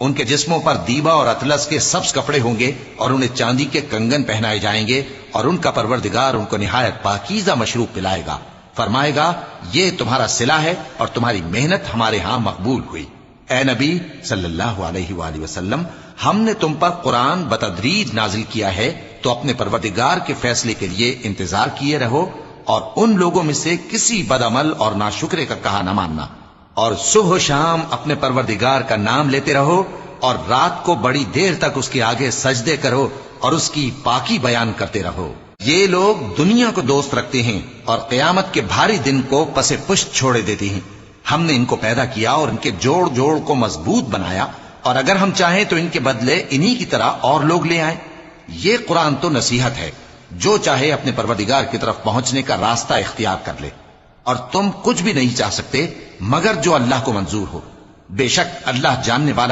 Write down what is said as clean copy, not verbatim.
उनके जिस्मों पर दीबा और अतलस के सब्ज कपड़े होंगे और उन्हें चांदी के कंगन पहनाए जाएंगे और उनका परवरदिगार उनको निहायत पाकीज़ा मशरूब पिलाएगा। फरमाएगा, ये तुम्हारा सिला है और तुम्हारी मेहनत हमारे यहां मकबूल हुई। ए नबी सल्लल्लाहु अलैहि वसल्लम, हमने तुम पर कुरान बतदरीज नाजिल किया है, तो अपने परवरदिगार के फैसले के लिए इंतजार किए रहो और उन लोगों में से किसी बदअमल और नाशुक्रे का कहा न मानना। और सुबह शाम अपने परवरदिगार का नाम लेते रहो और रात को बड़ी देर तक उसके आगे सजदे करो और उसकी पाकी बयान करते रहो। ये लोग दुनिया को दोस्त रखते हैं और क़यामत के भारी दिन को पसे पुष्ट छोड़े देते हैं। हमने इनको पैदा किया और इनके जोड़ जोड़ को मजबूत बनाया, और अगर हम चाहें तो इनके बदले इन्हीं की तरह और लोग ले आए। ये कुरान तो नसीहत है, जो चाहे अपने परवरदिगार की तरफ पहुंचने का रास्ता इख्तियार कर ले, और तुम कुछ भी नहीं चाह सकते मगर जो अल्लाह को मंजूर हो। बेशक अल्लाह जानने वाला